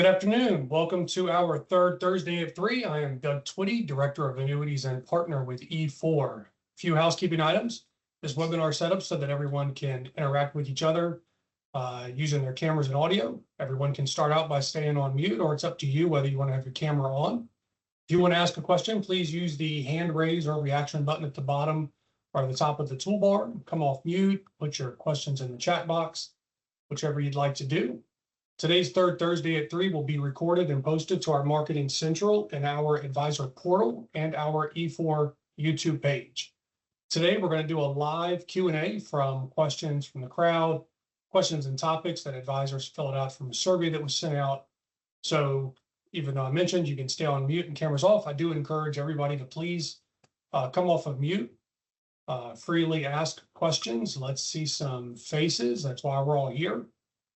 Good afternoon. Welcome to our third Thursday at 3. I am Doug Twiddy, Director of Annuities and Partner with E4. A few housekeeping items. This webinar set up so that everyone can interact with each other using their cameras and audio. Everyone can start out by staying on mute, or it's up to you whether you want to have your camera on. If you want to ask a question, please use the hand raise or reaction button at the bottom or the top of the toolbar. Come off mute, put your questions in the chat box, whichever you'd like to do. Today's third Thursday at 3 will be recorded and posted to our Marketing Central and our Advisor portal and our E4 YouTube page. Today, we're going to do a live Q&A from questions from the crowd, questions and topics that advisors filled out from a survey that was sent out. So even though I mentioned you can stay on mute and cameras off, I do encourage everybody to please come off of mute, freely ask questions. Let's see some faces. That's why we're all here,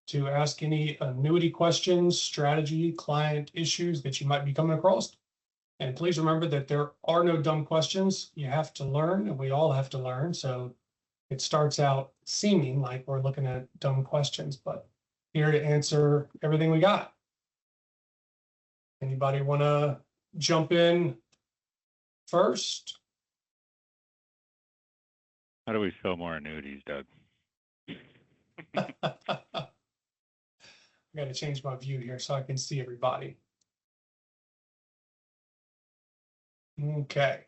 to ask any annuity questions, strategy, client issues that you might be coming across. And please remember that there are no dumb questions. You have to learn, and we all have to learn. So it starts out seeming like we're looking at dumb questions, but here to answer everything we got. Anybody want to jump in first? How do we sell more annuities, Doug? I got to change my view here so I can see everybody. Okay.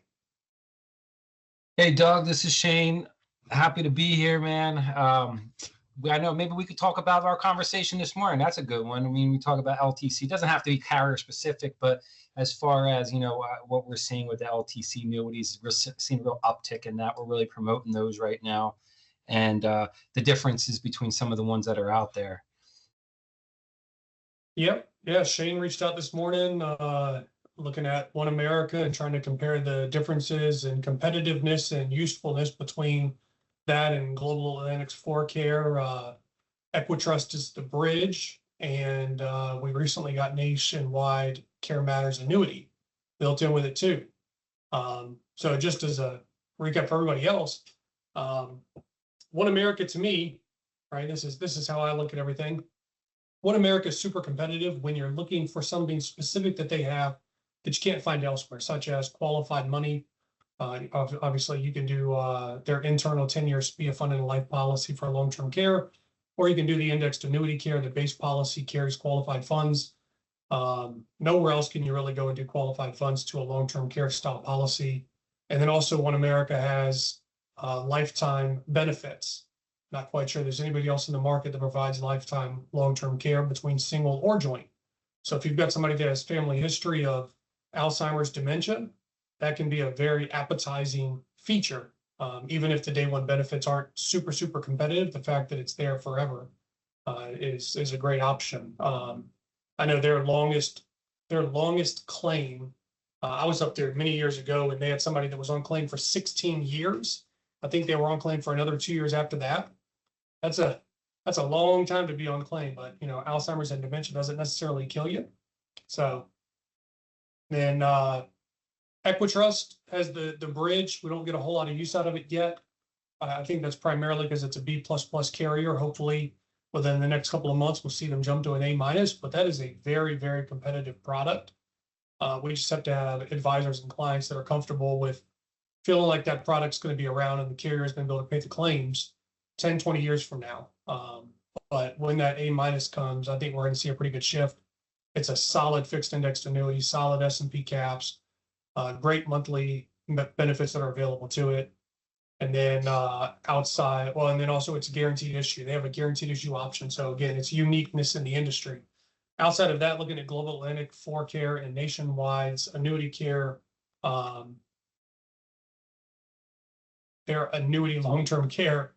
Hey, Doug, this is Shane. Happy to be here, man. I know maybe we could talk about our conversation this morning. That's a good one. I mean, we talk about LTC. It doesn't have to be carrier specific, but as far as, what we're seeing with the LTC annuities, we're seeing a real uptick in that. We're really promoting those right now. And the differences between some of the ones that are out there. Yep. Yeah. Shane reached out this morning, looking at One America and trying to compare the differences in competitiveness and usefulness between that and Global Atlantic's 4Care. Equitrust is the bridge, and we recently got Nationwide Care Matters Annuity built in with it too. So just as a recap for everybody else, One America to me, right? This is how I look at everything. One America is super competitive when you're looking for something specific that they have that you can't find elsewhere, such as qualified money. Obviously, you can do their internal 10-year SPIA funded life policy for long-term care, or you can do the indexed annuity care. The base policy carries qualified funds. Nowhere else can you really go and do qualified funds to a long-term care style policy. And then also One America has lifetime benefits. Not quite sure there's anybody else in the market that provides lifetime long-term care between single or joint. So if you've got somebody that has family history of Alzheimer's, dementia, that can be a very appetizing feature. Even if the day one benefits aren't super competitive, the fact that it's there forever is a great option. I know their longest claim, I was up there many years ago, and they had somebody that was on claim for 16 years. I think they were on claim for another 2 years after that. That's a long time to be on claim, but Alzheimer's and dementia doesn't necessarily kill you. So then Equitrust has the bridge. We don't get a whole lot of use out of it yet. I think that's primarily because it's a B++ carrier. Hopefully within the next couple of months, we'll see them jump to an A-, but that is a very competitive product. We just have to have advisors and clients that are comfortable with feeling like that product's going to be around and the carrier is going to be able to pay the claims 10, 20 years from now. But when that A- comes, I think we're going to see a pretty good shift. It's a solid fixed indexed annuity, solid S&P caps, great monthly benefits that are available to it. And then and then also it's a guaranteed issue. They have a guaranteed issue option. So again, it's uniqueness in the industry. Outside of that, looking at Global Atlantic, 4Care, and Nationwide's annuity care, their annuity long-term care,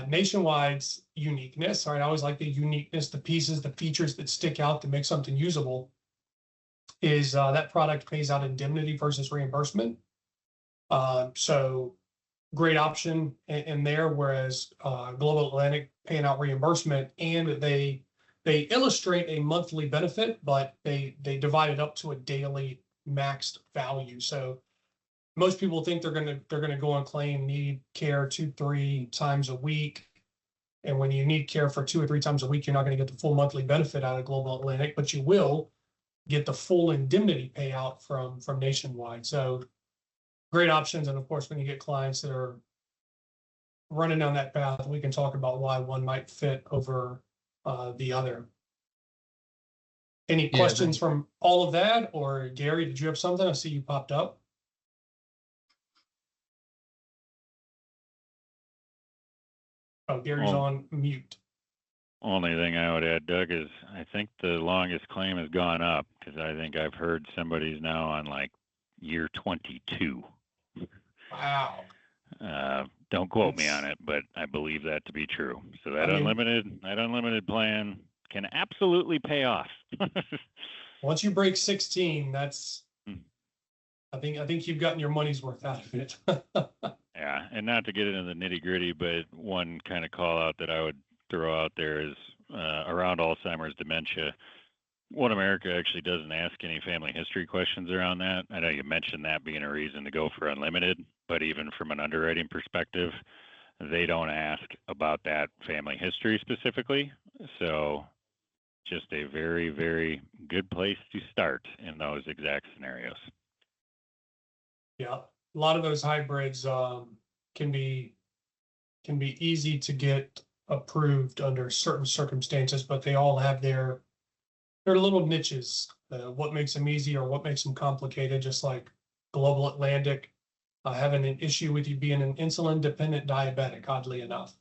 Nationwide's uniqueness. All right, I always like the uniqueness, the pieces, the features that stick out to make something usable. Is that product pays out indemnity versus reimbursement. So great option in there. Whereas Global Atlantic paying out reimbursement, and they illustrate a monthly benefit, but they divide it up to a daily maxed value. So most people think they're gonna go on claim, need care 2-3 times a week. And when you need care for 2 or 3 times a week, you're not going to get the full monthly benefit out of Global Atlantic, but you will get the full indemnity payout from Nationwide. So great options. And of course, when you get clients that are running down that path, we can talk about why one might fit over the other. Any questions from all of that? Or Gary, did you have something? I see you popped up. Oh, Gary's on mute. Only thing I would add, Doug, is I think the longest claim has gone up, because I think I've heard somebody's now on like year 22. Wow. Don't quote me on it, but I believe that to be true. So that unlimited plan can absolutely pay off. Once you break 16, that's, I think you've gotten your money's worth out of it. Yeah, and not to get into the nitty gritty, but one kind of call out that I would throw out there is around Alzheimer's dementia. One America actually doesn't ask any family history questions around that. I know you mentioned that being a reason to go for unlimited, but even from an underwriting perspective, they don't ask about that family history specifically. So just a very, very good place to start in those exact scenarios. Yeah, a lot of those hybrids can be easy to get approved under certain circumstances, but they all have their little niches. What makes them easy or what makes them complicated, just like Global Atlantic having an issue with you being an insulin dependent diabetic, oddly enough.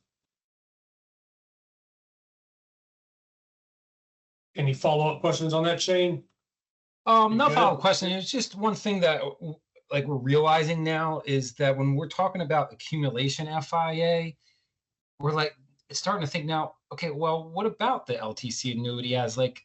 Any follow-up questions on that, Shane? No follow-up question. It's just one thing that like we're realizing now is that when we're talking about accumulation FIA, we're like starting to think now, okay, well, what about the LTC annuity as like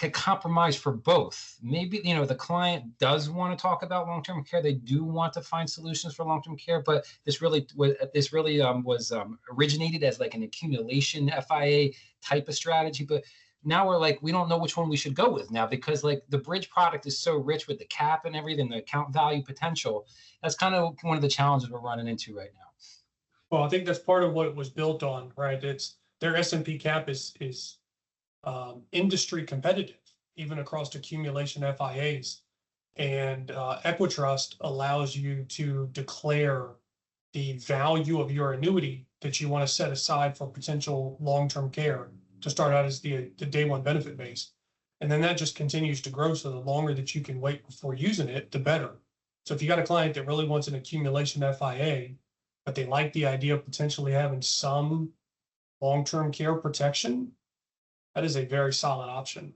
a compromise for both? Maybe, the client does want to talk about long-term care. They do want to find solutions for long-term care, but this really was originated as like an accumulation FIA type of strategy. But now we're like, we don't know which one we should go with now, because like the bridge product is so rich with the cap and everything, the account value potential. That's kind of one of the challenges we're running into right now. Well, I think that's part of what it was built on, right? It's their S&P cap is industry competitive, even across accumulation FIAs. And Equitrust allows you to declare the value of your annuity that you want to set aside for potential long-term care to start out as the day one benefit base. And then that just continues to grow. So the longer that you can wait before using it, the better. So if you got a client that really wants an accumulation FIA, but they like the idea of potentially having some long-term care protection, that is a very solid option.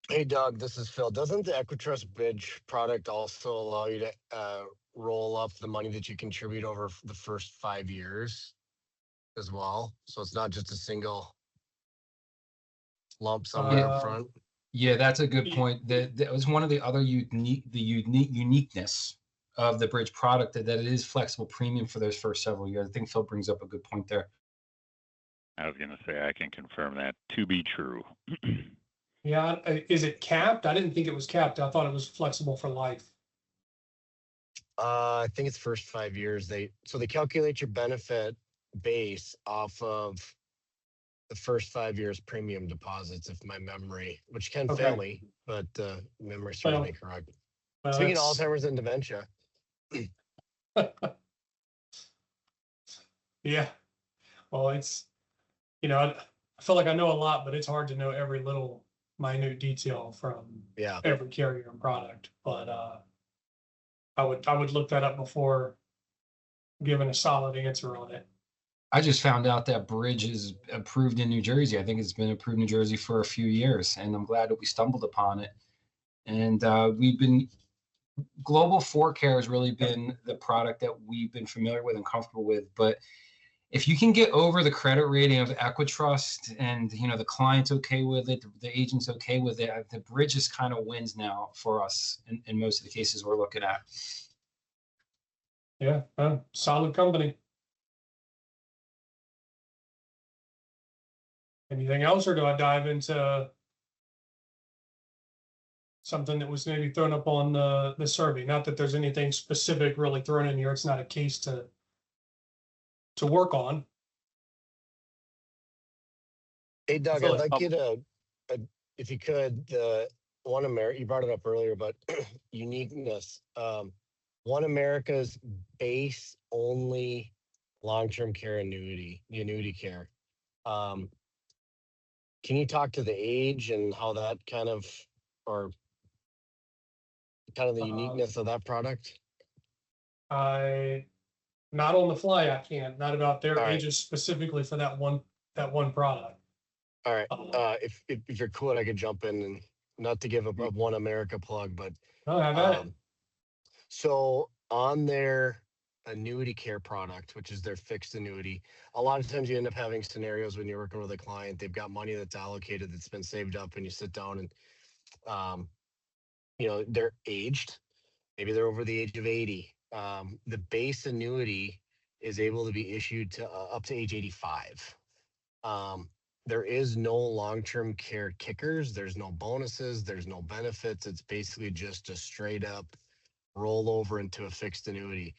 Hey, Doug, this is Phil. Doesn't the Equitrust Bridge product also allow you to roll up the money that you contribute over the first 5 years as well? So it's not just a single lump sum up front? Yeah, that's a good point. That was one of the other uniqueness of the bridge product, that it is flexible premium for those first several years. I think Phil brings up a good point there. I was going to say, I can confirm that to be true. Yeah, is it capped? I didn't think it was capped. I thought it was flexible for life. I think it's first 5 years. They calculate your benefit base off of the first 5 years premium deposits, if my memory, which can fail me, but memory serves me correct. Speaking of Alzheimer's and dementia. Yeah. Well, it's, I feel like I know a lot, but it's hard to know every little minute detail from every carrier and product. But I would look that up before giving a solid answer on it. I just found out that bridge is approved in New Jersey. I think it's been approved in New Jersey for a few years, and I'm glad that we stumbled upon it. And Global 4Care has really been the product that we've been familiar with and comfortable with. But if you can get over the credit rating of Equitrust and, the client's okay with it, the agent's okay with it, the bridge just kind of wins now for us in most of the cases we're looking at. Yeah, solid company. Anything else, or do I dive into something that was maybe thrown up on the survey? Not that there's anything specific really thrown in here. It's not a case to work on. Hey, Doug, feel I'd like- like you to, if you could, the One America, you brought it up earlier, but uniqueness. One America's base only long-term care annuity, the annuity care. Can you talk to the age and how that kind of, or kind of the uniqueness of that product? I, not on the fly, I can't, not about their All right. ages specifically for that one product. All right. If you're cool, I could jump in and not to give a One America plug, but Oh, have at it. so on their annuity care product, which is their fixed annuity, a lot of times you end up having scenarios when you're working with a client, they've got money that's allocated, that's been saved up, and you sit down and, they're aged. Maybe they're over the age of 80. The base annuity is able to be issued to up to age 85. There is no long-term care kickers. There's no bonuses. There's no benefits. It's basically just a straight up roll over into a fixed annuity.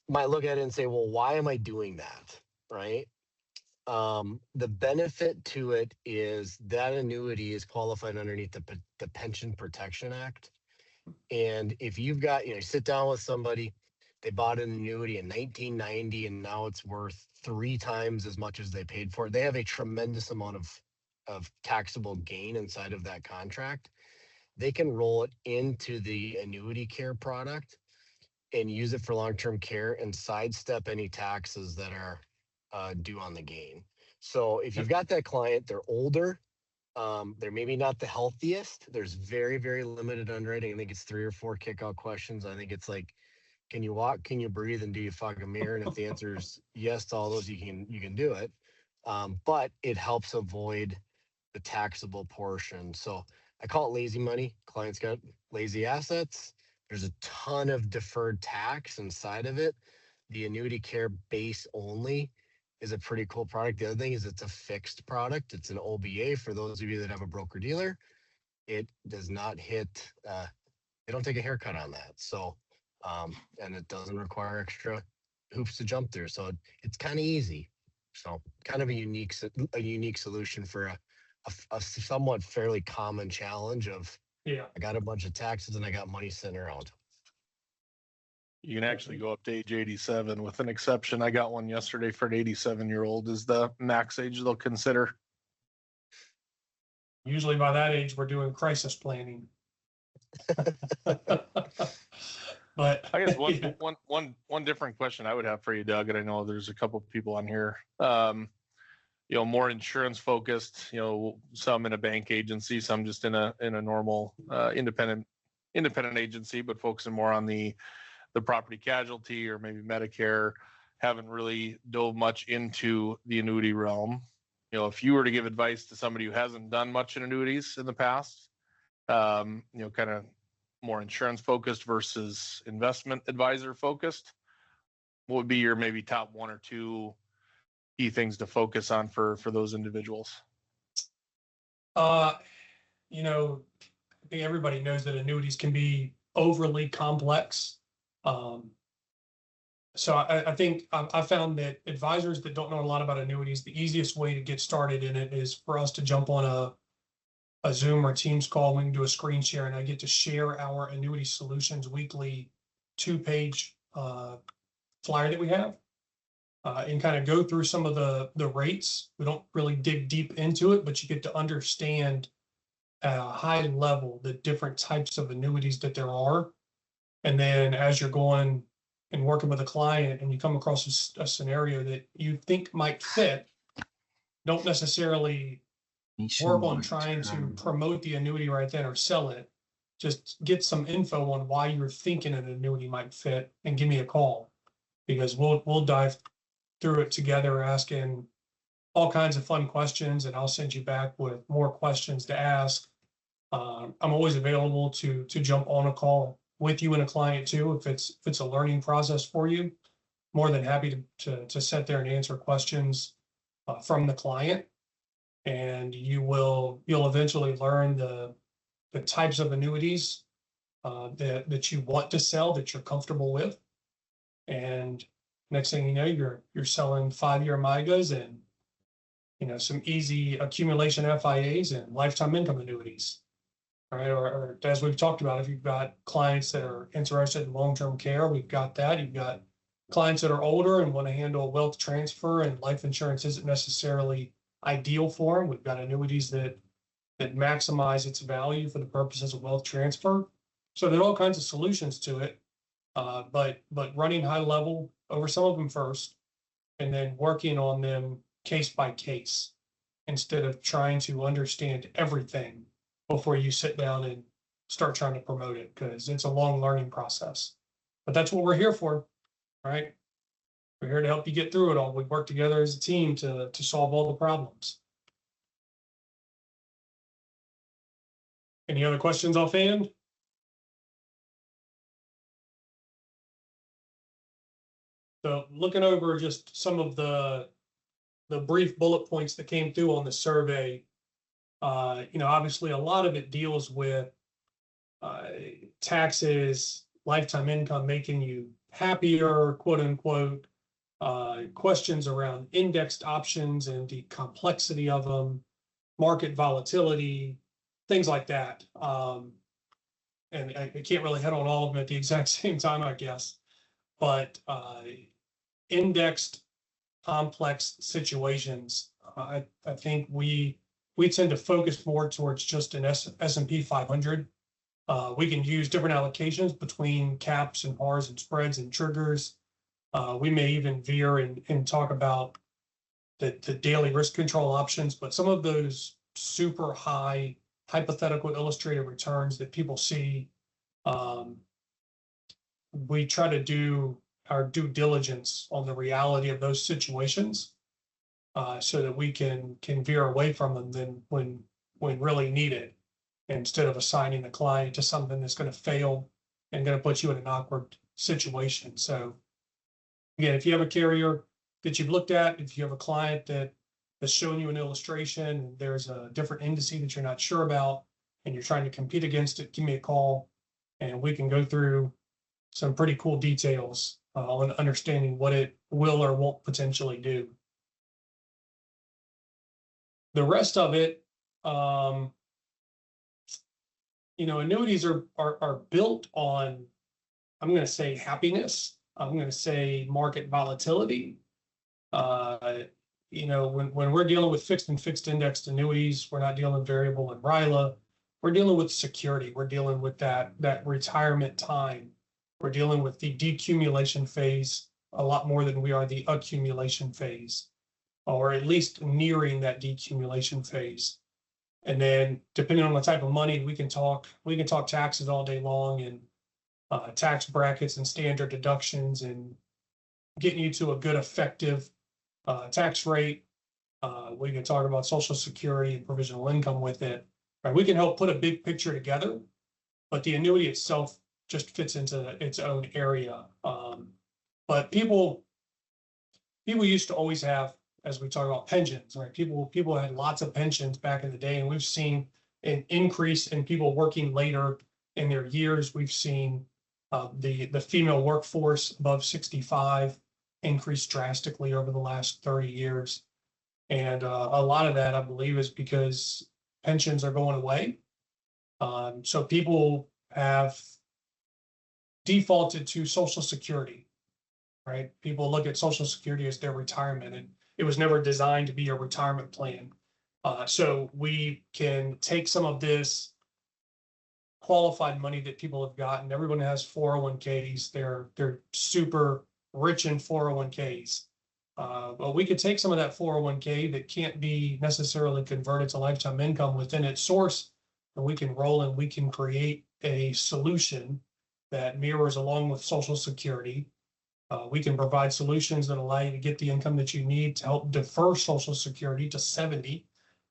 Might look at it and say, well, why am I doing that? Right. The benefit to it is that annuity is qualified underneath the Pension Protection Act. And if you've got, you sit down with somebody, they bought an annuity in 1990 and now it's worth 3 times as much as they paid for it. They have a tremendous amount of taxable gain inside of that contract. They can roll it into the annuity care product and use it for long-term care and sidestep any taxes that are due on the gain. So if you've got that client, they're older, they're maybe not the healthiest. There's very, very limited underwriting. I think it's 3 or 4 kickout questions. I think it's like, can you walk, can you breathe, and do you fuck a mirror? And if the answer is yes to all those, you can do it. But it helps avoid the taxable portion. So I call it lazy money. Clients got lazy assets. There's a ton of deferred tax inside of it. The annuity care base only is a pretty cool product. The other thing is it's a fixed product. It's an OBA for those of you that have a broker dealer. It does not hit, they don't take a haircut on that. So, and it doesn't require extra hoops to jump through. So it's kind of easy. So kind of a unique solution for a somewhat fairly common challenge of, Yeah. I got a bunch of taxes and I got money sitting around. You can actually go up to age 87 with an exception. I got one yesterday for an 87-year-old is the max age they'll consider. Usually by that age, we're doing crisis planning. But I guess yeah. one different question I would have for you, Doug, and I know there's a couple of people on here, more insurance focused, some in a bank agency, some just in a normal independent agency, but focusing more on the property casualty or maybe Medicare, haven't really dove much into the annuity realm. If you were to give advice to somebody who hasn't done much in annuities in the past, kind of more insurance focused versus investment advisor focused, what would be your maybe top 1 or 2 key things to focus on for those individuals? I think everybody knows that annuities can be overly complex. So I think I found that advisors that don't know a lot about annuities, the easiest way to get started in it is for us to jump on a Zoom or Teams call. We can do a screen share, and I get to share our annuity solutions weekly 2-page flyer that we have, and kind of go through some of the rates. We don't really dig deep into it, but you get to understand at a high level the different types of annuities that there are. And then as you're going and working with a client and you come across a scenario that you think might fit, don't necessarily work on trying to promote the annuity right then or sell it. Just get some info on why you're thinking an annuity might fit and give me a call, because we'll dive through it together, asking all kinds of fun questions, and I'll send you back with more questions to ask. I'm always available to jump on a call with you and a client too, if it's a learning process for you. More than happy to sit there and answer questions from the client, and you'll eventually learn the types of annuities that you want to sell, that you're comfortable with, and next thing you know, you're selling 5-year MIGAs and some easy accumulation FIAs and lifetime income annuities. All right, or as we've talked about, if you've got clients that are interested in long-term care, we've got that. You've got clients that are older and want to handle wealth transfer, and life insurance isn't necessarily ideal for them. We've got annuities that maximize its value for the purposes of wealth transfer. So there are all kinds of solutions to it, but running high level over some of them first, and then working on them case by case instead of trying to understand everything before you sit down and start trying to promote it, because it's a long learning process. But that's what we're here for, right? We're here to help you get through it all. We work together as a team to solve all the problems. Any other questions offhand? So looking over just some of the brief bullet points that came through on the survey, obviously a lot of it deals with taxes, lifetime income making you happier, quote unquote, questions around indexed options and the complexity of them, market volatility, things like that. And I can't really hit on all of them at the exact same time, I guess, but indexed complex situations, I think we tend to focus more towards just an S&P 500. We can use different allocations between caps and pars and spreads and triggers. We may even veer and talk about the daily risk control options, but some of those super high hypothetical illustrated returns that people see, we try to do our due diligence on the reality of those situations, so that we can veer away from them then when really needed, instead of assigning the client to something that's going to fail and going to put you in an awkward situation. So again, if you have a carrier that you've looked at, if you have a client that has shown you an illustration and there's a different index that you're not sure about and you're trying to compete against it, give me a call and we can go through some pretty cool details on understanding what it will or won't potentially do. The rest of it, annuities are built on, I'm going to say happiness. I'm going to say market volatility. When we're dealing with fixed and fixed indexed annuities, we're not dealing with variable and RILA. We're dealing with security. We're dealing with that retirement time. We're dealing with the decumulation phase a lot more than we are the accumulation phase, or at least nearing that decumulation phase. And then depending on the type of money, we can talk taxes all day long, and tax brackets and standard deductions and getting you to a good effective tax rate. We can talk about Social Security and provisional income with it. Right? We can help put a big picture together, but the annuity itself just fits into its own area. But people used to always have, as we talk about pensions, right? People had lots of pensions back in the day, and we've seen an increase in people working later in their years. We've seen the female workforce above 65 increase drastically over the last 30 years. And a lot of that, I believe, is because pensions are going away. So people have defaulted to Social Security, right? People look at Social Security as their retirement, and it was never designed to be a retirement plan. So we can take some of this qualified money that people have gotten. Everyone has 401ks. They're super rich in 401ks. But we could take some of that 401k that can't be necessarily converted to lifetime income within its source, and we can roll and we can create a solution that mirrors along with Social Security. We can provide solutions that allow you to get the income that you need to help defer Social Security to 70,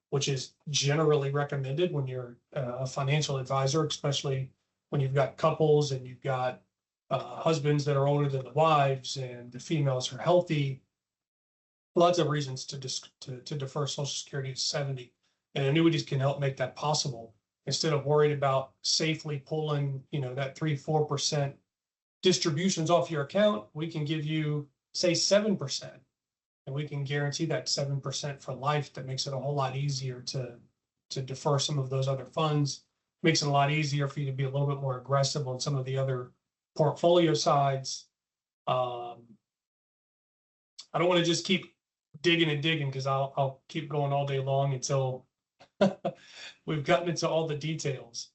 which is generally recommended when you're a financial advisor, especially when you've got couples and you've got husbands that are older than the wives and the females are healthy. Lots of reasons to defer Social Security to 70, and annuities can help make that possible. Instead of worried about safely pulling, that 3-4% distributions off your account, we can give you, say, 7%. and we can guarantee that 7% for life. That makes it a whole lot easier to defer some of those other funds. Makes it a lot easier for you to be a little bit more aggressive on some of the other portfolio sides. I don't want to just keep digging and digging, because I'll keep going all day long until we've gotten into all the details.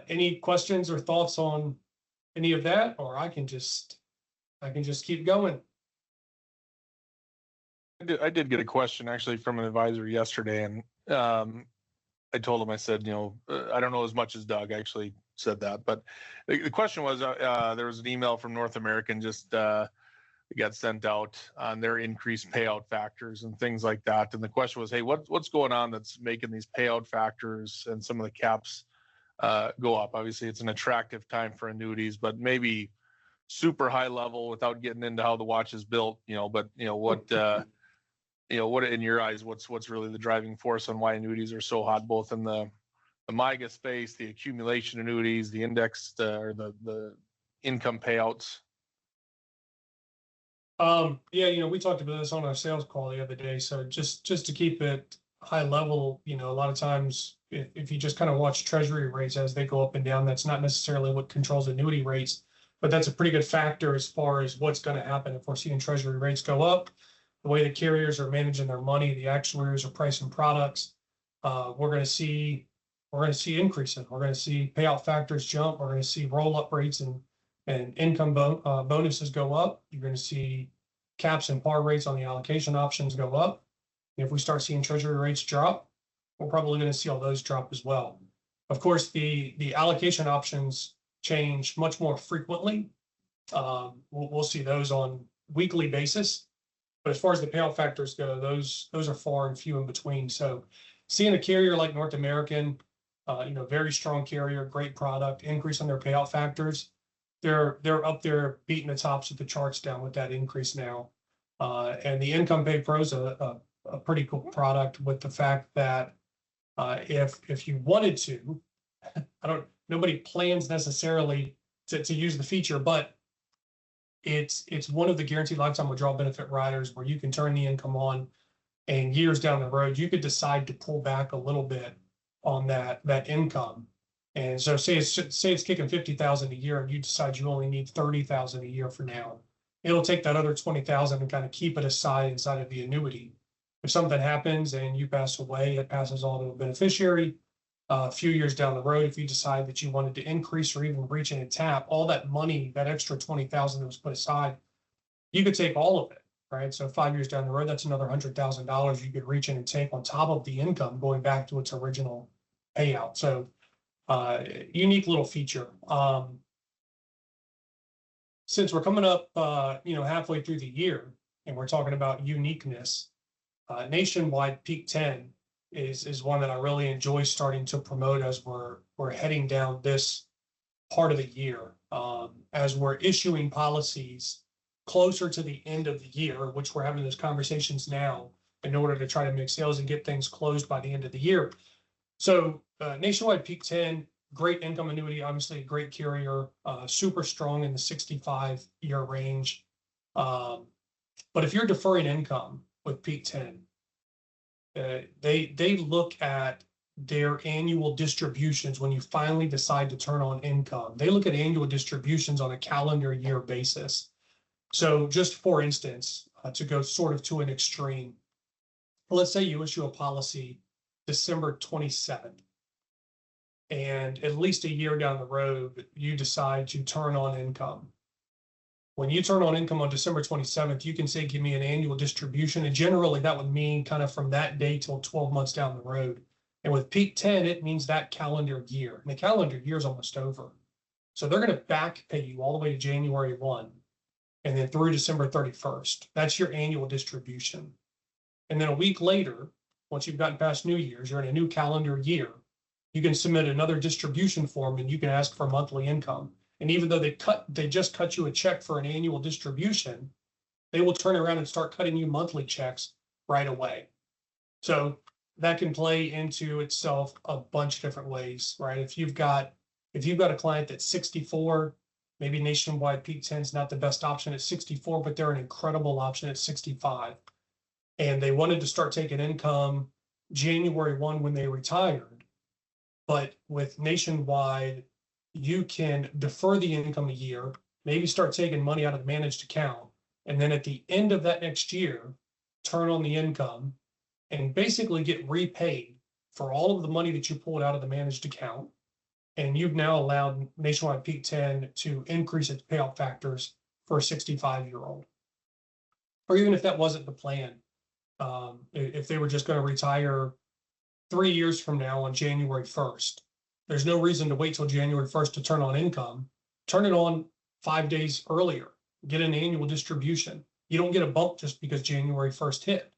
Any questions or thoughts on any of that, or I can just keep going. I did get a question actually from an advisor yesterday, and I told him, I said, I don't know as much as Doug actually said that, but the question was, there was an email from North American just got sent out on their increased payout factors and things like that. And the question was, hey, what's going on that's making these payout factors and some of the caps go up? Obviously, it's an attractive time for annuities, but maybe super high level without getting into how the watch is built, what in your eyes, what's really the driving force on why annuities are so hot, both in the MYGA space, the accumulation annuities, the indexed or the income payouts? Yeah, we talked about this on our sales call the other day. So just to keep it high level, a lot of times if you just kind of watch treasury rates as they go up and down, that's not necessarily what controls annuity rates, but that's a pretty good factor as far as what's going to happen if we're seeing treasury rates go up. The way the carriers are managing their money, the actuaries are pricing products. We're going to see increasing. We're going to see payout factors jump. We're going to see roll up rates and income bonuses go up. You're going to see caps and par rates on the allocation options go up. If we start seeing treasury rates drop, we're probably going to see all those drop as well. Of course, the allocation options change much more frequently. We'll see those on weekly basis. But as far as the payout factors go, those are far and few in between. So seeing a carrier like North American, very strong carrier, great product, increase on their payout factors, they're up there beating the tops of the charts down with that increase now. And the Income Pay Pro is a pretty cool product, with the fact that if you wanted to, nobody plans necessarily to use the feature, but it's one of the guaranteed lifetime withdrawal benefit riders where you can turn the income on, and years down the road you could decide to pull back a little bit on that income. And so say it's kicking 50,000 a year, and you decide you only need 30,000 a year for now. It'll take that other 20,000 and kind of keep it aside inside of the annuity. If something happens and you pass away, it passes on to a beneficiary. A few years down the road, if you decide that you wanted to increase or even reach in and tap all that money, that extra 20,000 that was put aside, you could take all of it, right? So 5 years down the road, that's another $100,000 you could reach in and take on top of the income going back to its original payout. So unique little feature. Since we're coming up, halfway through the year, and we're talking about uniqueness, Nationwide Peak 10 is one that I really enjoy starting to promote as we're heading down this part of the year. As we're issuing policies closer to the end of the year, which we're having those conversations now in order to try to make sales and get things closed by the end of the year. So Nationwide Peak 10, great income annuity, obviously a great carrier, super strong in the 65-year range. But if you're deferring income with Peak 10, they look at their annual distributions when you finally decide to turn on income. They look at annual distributions on a calendar year basis. So just for instance, to go sort of to an extreme, let's say you issue a policy December 27th, and at least a year down the road, you decide to turn on income. When you turn on income on December 27th, you can say, give me an annual distribution. And generally that would mean kind of from that day till 12 months down the road. And with Peak 10, it means that calendar year. And the calendar year is almost over. So they're going to back pay you all the way to January 1 and then through December 31st. That's your annual distribution. And then a week later, once you've gotten past New Year's, you're in a new calendar year, you can submit another distribution form and you can ask for monthly income. And even though they just cut you a check for an annual distribution, they will turn around and start cutting you monthly checks right away. So that can play into itself a bunch of different ways, right? If you've got a client that's 64, maybe Nationwide Peak 10 is not the best option at 64, but they're an incredible option at 65. and they wanted to start taking income January 1 when they retired. But with Nationwide, you can defer the income a year, maybe start taking money out of the managed account, and then at the end of that next year, turn on the income and basically get repaid for all of the money that you pulled out of the managed account. And you've now allowed Nationwide Peak 10 to increase its payout factors for a 65-year-old. Or even if that wasn't the plan, if they were just going to retire 3 years from now on January 1st, there's no reason to wait till January 1st to turn on income. Turn it on 5 days earlier, get an annual distribution. You don't get a bump just because January 1st hit.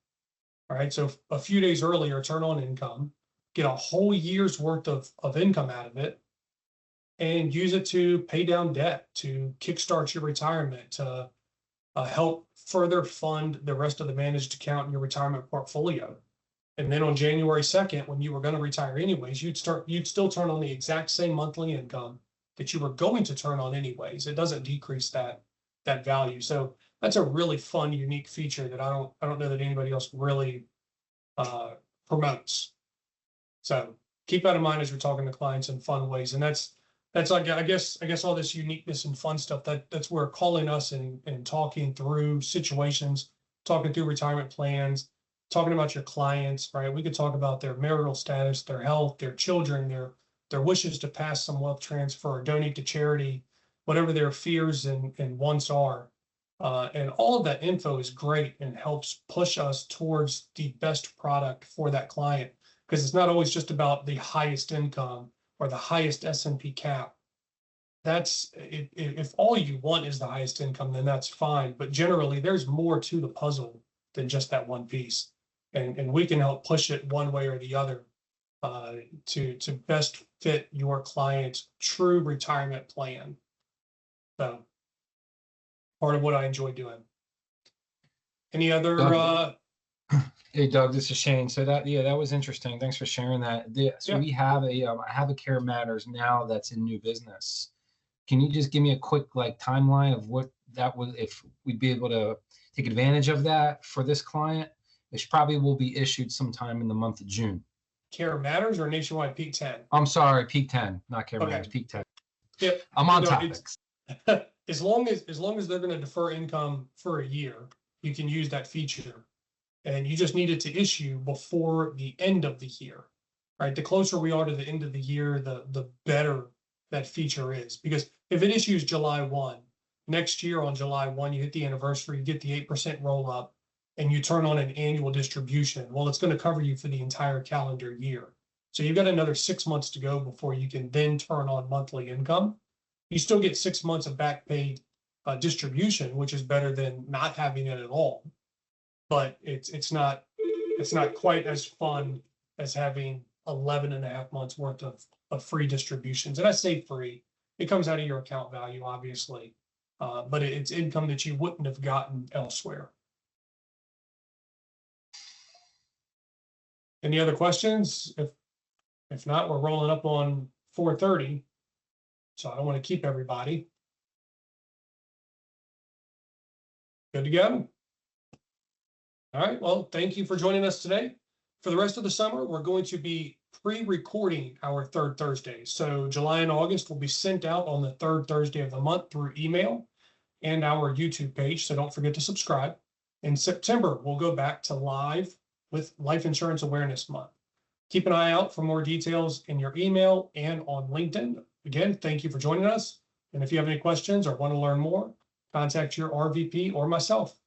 All right, so a few days earlier, turn on income, get a whole year's worth of income out of it, and use it to pay down debt, to kickstart your retirement, to help further fund the rest of the managed account in your retirement portfolio. And then on January 2nd, when you were going to retire anyways, you'd still turn on the exact same monthly income that you were going to turn on anyways. It doesn't decrease that value. So that's a really fun, unique feature that I don't know that anybody else really promotes. So keep that in mind as you're talking to clients in fun ways. And that's like, I guess all this uniqueness and fun stuff, that's where calling us and talking through situations, talking through retirement plans, talking about your clients, right? We could talk about their marital status, their health, their children, their wishes to pass some wealth transfer, donate to charity, whatever their fears and wants are. And all of that info is great and helps push us towards the best product for that client, because it's not always just about the highest income or the highest S&P cap. If all you want is the highest income, then that's fine. But generally, there's more to the puzzle than just that one piece. And we can help push it one way or the other to best fit your client's true retirement plan. So part of what I enjoy doing. Any other? Hey, Doug, this is Shane. So that was interesting. Thanks for sharing that. So we have I have a Care Matters now that's in new business. Can you just give me a quick timeline of what that would, if we'd be able to take advantage of that for this client? Which probably will be issued sometime in the month of June. Care Matters or Nationwide Peak 10? I'm sorry, Peak 10, not Care Matters, Peak 10. Yep. I'm on topics. As long as they're going to defer income for a year, you can use that feature. And you just need it to issue before the end of the year, right? The closer we are to the end of the year, the better that feature is. Because if it issues July 1, next year on July 1, you hit the anniversary, you get the 8% roll up, and you turn on an annual distribution. Well, it's going to cover you for the entire calendar year. So you've got another 6 months to go before you can then turn on monthly income. You still get 6 months of back paid distribution, which is better than not having it at all. But it's not quite as fun as having 11.5 months worth of free distributions. And I say free, it comes out of your account value, obviously, but it's income that you wouldn't have gotten elsewhere. Any other questions? If not, we're rolling up on 4:30, so I don't want to keep everybody. Good to go? All right, well, thank you for joining us today. For the rest of the summer, we're going to be pre-recording our third Thursday. So July and August will be sent out on the third Thursday of the month through email and our YouTube page, so don't forget to subscribe. In September, we'll go back to live with Life Insurance Awareness Month. Keep an eye out for more details in your email and on LinkedIn. Again, thank you for joining us. And if you have any questions or want to learn more, contact your RVP or myself.